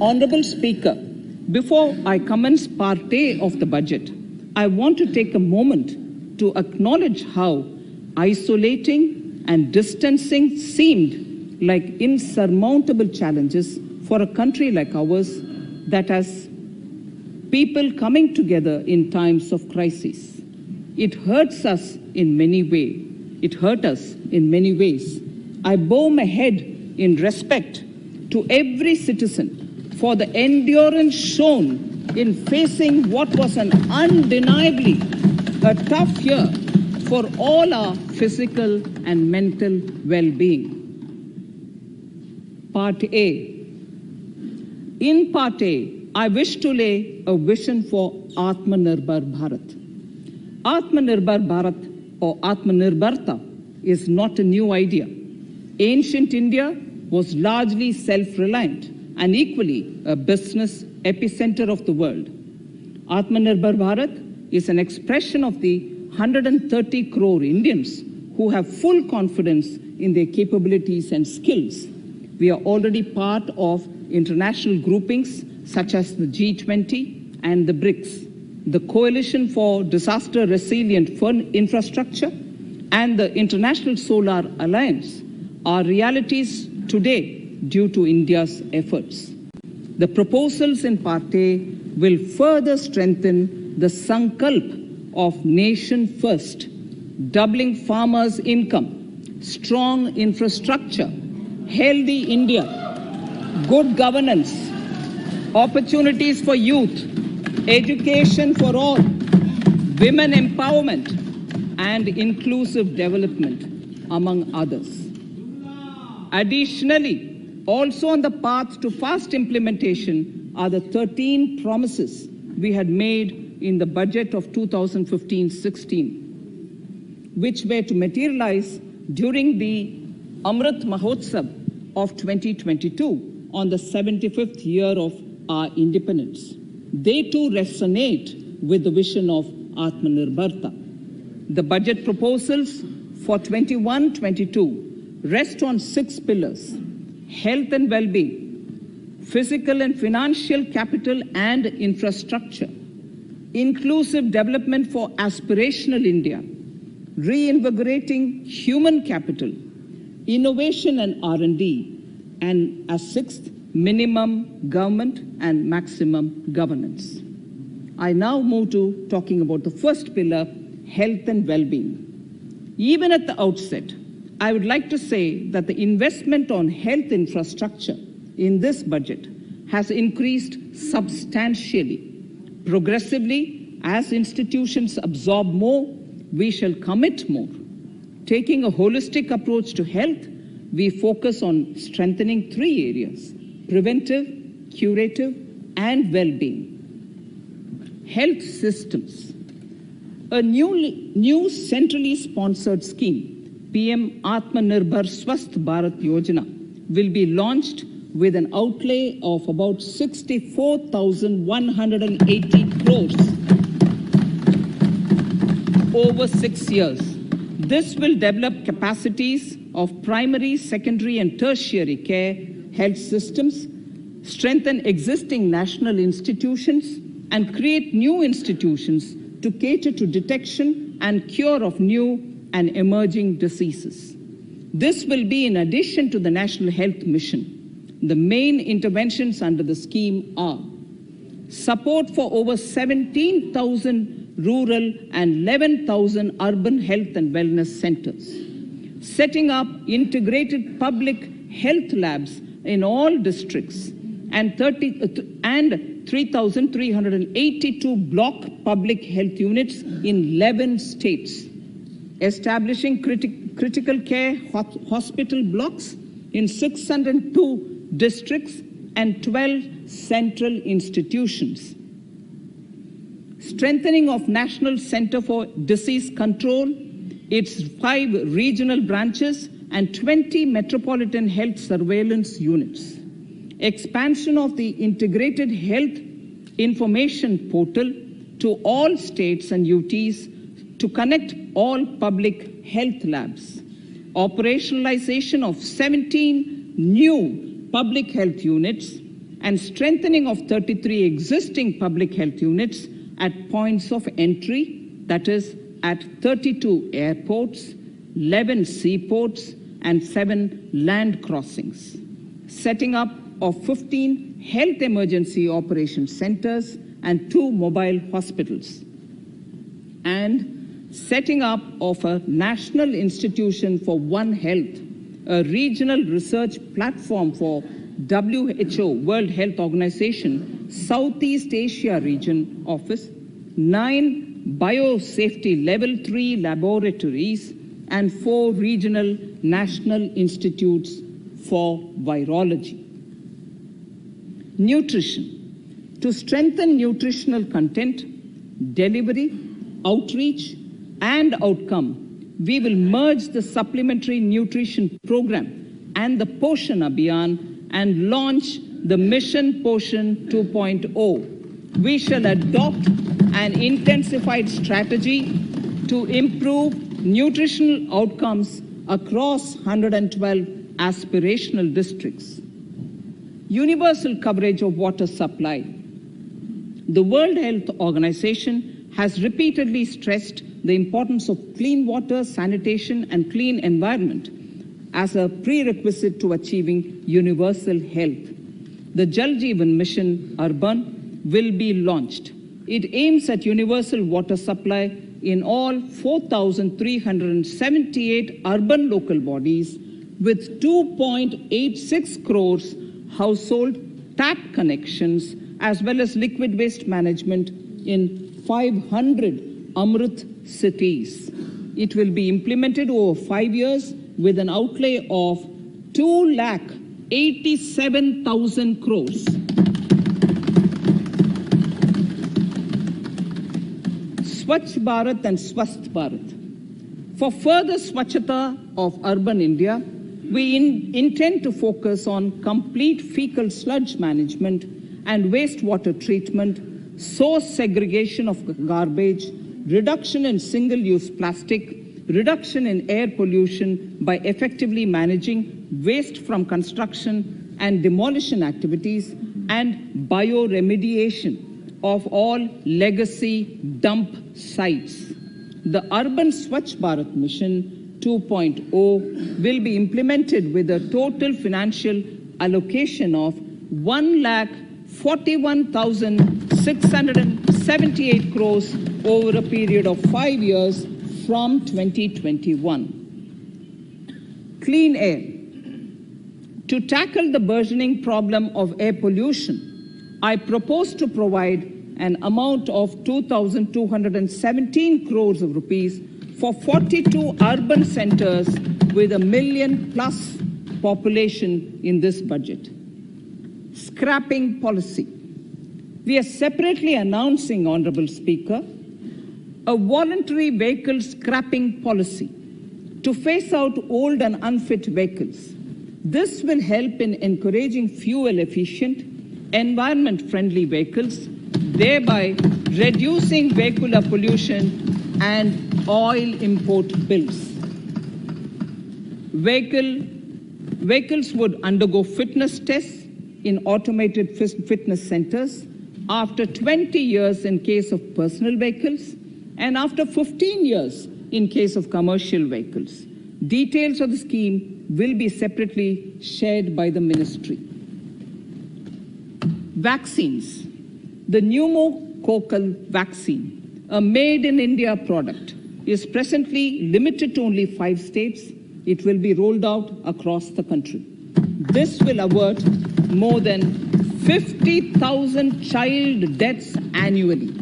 Honorable Speaker, before I commence part A of the budget, I want to take a moment to acknowledge how isolating and distancing seemed like insurmountable challenges for a country like ours that has people coming together in times of crisis. It hurts us in many ways. It hurt us in many ways. I bow my head in respect to every citizen for the endurance shown in facing what was an undeniably a tough year for all our physical and mental well-being. Part A. In Part A, I wish to lay a vision for Atmanirbhar Bharat. Atmanirbhar Bharat or Atmanirbharta is not a new idea. Ancient India was largely self-reliant and equally a business epicenter of the world. Atmanirbhar Bharat is an expression of the 130 crore Indians who have full confidence in their capabilities and skills. We are already part of international groupings such as the G20 and the BRICS, the Coalition for Disaster Resilient Infrastructure, and the International Solar Alliance are realities today due to India's efforts. The proposals in Part A will further strengthen the sankalp of nation first, doubling farmers' income, strong infrastructure, healthy India, good governance, opportunities for youth, education for all, women empowerment, and inclusive development, among others. Additionally, also on the path to fast implementation are the 13 promises we had made in the budget of 2015-16, which were to materialize during the Amrit Mahotsav of 2022 on the 75th year of our independence. They too resonate with the vision of Atmanirbharta. The budget proposals for 21-22 rest on 6 pillars: health and well-being, physical and financial capital and infrastructure, inclusive development for aspirational India, reinvigorating human capital, innovation and R&D, and as 6th, minimum government and maximum governance. I now move to talking about the first pillar, health and well-being. Even at the outset, I would like to say that the investment on health infrastructure in this budget has increased substantially. Progressively, as institutions absorb more, we shall commit more. Taking a holistic approach to health, we focus on strengthening 3 areas: preventive, curative, and well-being. Health systems. A new centrally sponsored scheme, PM Atmanirbhar Swasth Bharat Yojana, will be launched with an outlay of about 64,180 crores over 6 years. This will develop capacities of primary, secondary, and tertiary care health systems, strengthen existing national institutions, and create new institutions to cater to detection and cure of new and emerging diseases. This will be in addition to the National Health Mission. The main interventions under the scheme are support for over 17,000 rural and 11,000 urban health and wellness centers, setting up integrated public health labs in all districts, and 3,382 block public health units in 11 states, establishing critical care hospital blocks in 602 districts and 12 central institutions, strengthening of National Center for Disease Control, its 5 regional branches and 20 metropolitan health surveillance units, expansion of the integrated health information portal to all states and UTs to connect all public health labs, operationalization of 17 new public health units, and strengthening of 33 existing public health units at points of entry, that is, at 32 airports, 11 seaports, and 7 land crossings. Setting up of 15 health emergency operations centers and 2 mobile hospitals. And setting up of a National Institution for One Health, a regional research platform for WHO, World Health Organization, Southeast Asia Region Office, 9 biosafety level 3 laboratories, and 4 regional national institutes for virology. Nutrition. To strengthen nutritional content, delivery, outreach, and outcome, we will merge the supplementary nutrition program and the Poshan Abhiyan and launch the Mission Poshan 2.0. We shall adopt an intensified strategy to improve nutritional outcomes across 112 aspirational districts. Universal coverage of water supply. The World Health Organization has repeatedly stressed the importance of clean water, sanitation, and clean environment as a prerequisite to achieving universal health. The Jal Jeevan Mission Urban will be launched. It aims at universal water supply in all 4,378 urban local bodies with 2.86 crores household tap connections, as well as liquid waste management in 500 Amrit cities. It will be implemented over 5 years with an outlay of 2,87,000 crores. Swachh Bharat and Swasth Bharat. For further Swachhata of urban India, we intend to focus on complete fecal sludge management and wastewater treatment, source segregation of garbage, reduction in single-use plastic, reduction in air pollution by effectively managing waste from construction and demolition activities, and bioremediation of all legacy dump sites. The Urban Swachh Bharat Mission 2.0 will be implemented with a total financial allocation of 1,41,678 crores over a period of 5 years from 2021. Clean air. To tackle the burgeoning problem of air pollution, I propose to provide an amount of 2,217 crores of rupees for 42 urban centers with 1 million plus population in this budget. Scrapping policy. We are separately announcing, Honorable Speaker, a voluntary vehicle scrapping policy to phase out old and unfit vehicles. This will help in encouraging fuel-efficient, environment-friendly vehicles, thereby reducing vehicular pollution and oil import bills. Vehicles would undergo fitness tests in automated fitness centers after 20 years in case of personal vehicles and after 15 years in case of commercial vehicles. Details of the scheme will be separately shared by the ministry. Vaccines. The pneumococcal vaccine, a made-in-India product, is presently limited to only 5 states. It will be rolled out across the country. This will avert more than 50,000 child deaths annually.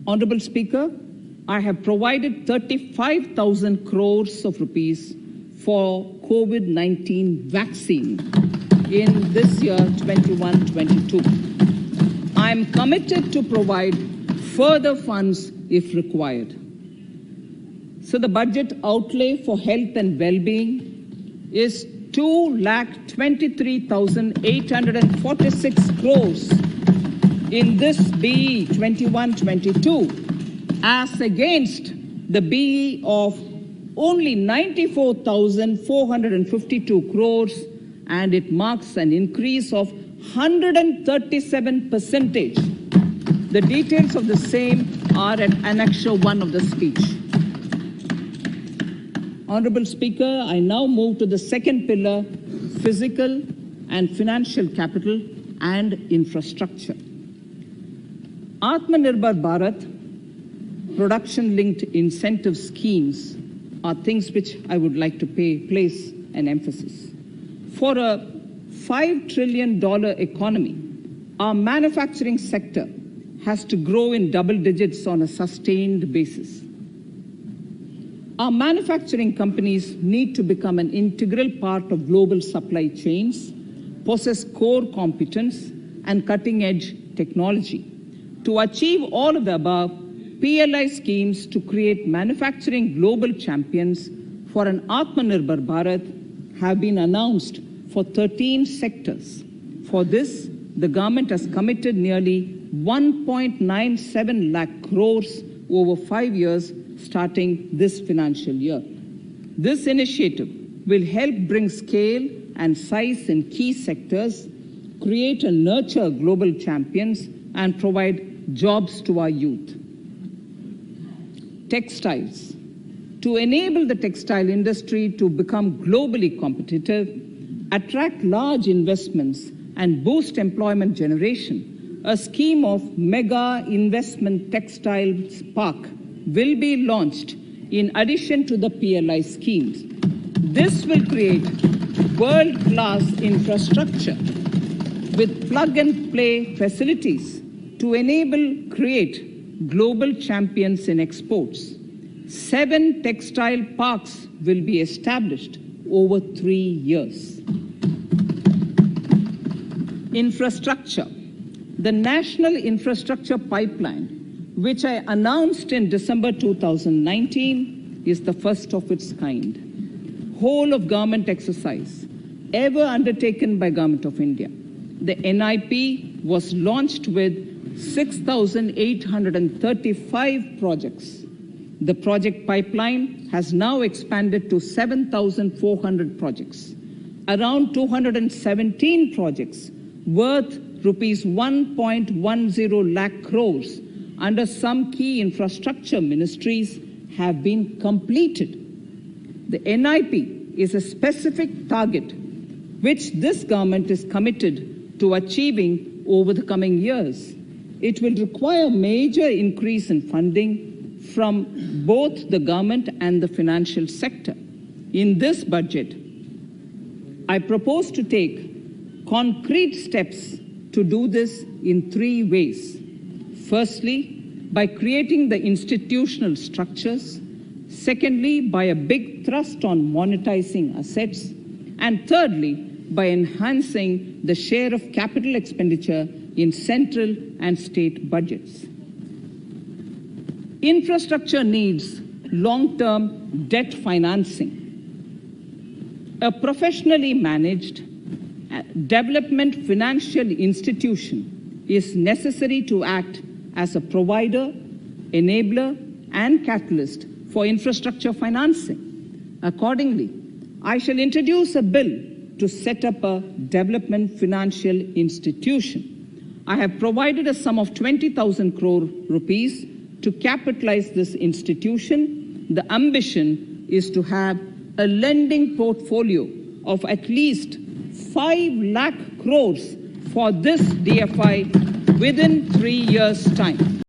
Honorable Speaker, I have provided 35,000 crores of rupees for COVID-19 vaccine in this year 21-22. I am committed to provide further funds if required. So the budget outlay for health and well-being is 2,23,846 crores in this BE 21-22 as against the BE of only 94,452 crores and it marks an increase of 137%. The details of the same are at Annexure 1 of the speech. Honorable Speaker, I now move to the second pillar, physical and financial capital and infrastructure. Atmanirbhar Bharat, production-linked incentive schemes are things which I would like to place an emphasis. For a $5 trillion economy, our manufacturing sector has to grow in double digits on a sustained basis. Our manufacturing companies need to become an integral part of global supply chains, possess core competence and cutting-edge technology. To achieve all of the above, PLI schemes to create manufacturing global champions for an Atmanirbhar Bharat have been announced for 13 sectors. For this, the government has committed nearly 1.97 lakh crores over 5 years starting this financial year. This initiative will help bring scale and size in key sectors, create and nurture global champions, and provide jobs to our youth. Textiles. To enable the textile industry to become globally competitive, attract large investments, and boost employment generation, a scheme of Mega Investment Textiles Park will be launched in addition to the PLI schemes. This will create world-class infrastructure with plug-and-play facilities to create global champions in exports. 7 textile parks will be established over 3 years. Infrastructure. The National Infrastructure Pipeline, which I announced in December 2019, is the first of its kind. Whole of government exercise ever undertaken by Government of India. The NIP was launched with 6,835 projects. The project pipeline has now expanded to 7,400 projects. Around 217 projects worth rupees 1.10 lakh crores under some key infrastructure ministries have been completed. The NIP is a specific target which this government is committed to achieving over the coming years. It will require a major increase in funding from both the government and the financial sector. In this budget, I propose to take concrete steps to do this in 3 ways. Firstly, by creating the institutional structures. Secondly, by a big thrust on monetizing assets. And thirdly, by enhancing the share of capital expenditure in central and state budgets. Infrastructure needs long-term debt financing. A professionally managed development financial institution is necessary to act as a provider, enabler, and catalyst for infrastructure financing. Accordingly, I shall introduce a bill to set up a development financial institution. I have provided a sum of 20,000 crore rupees to capitalize this institution. The ambition is to have a lending portfolio of at least 5 lakh crores for this DFI within 3 years' time.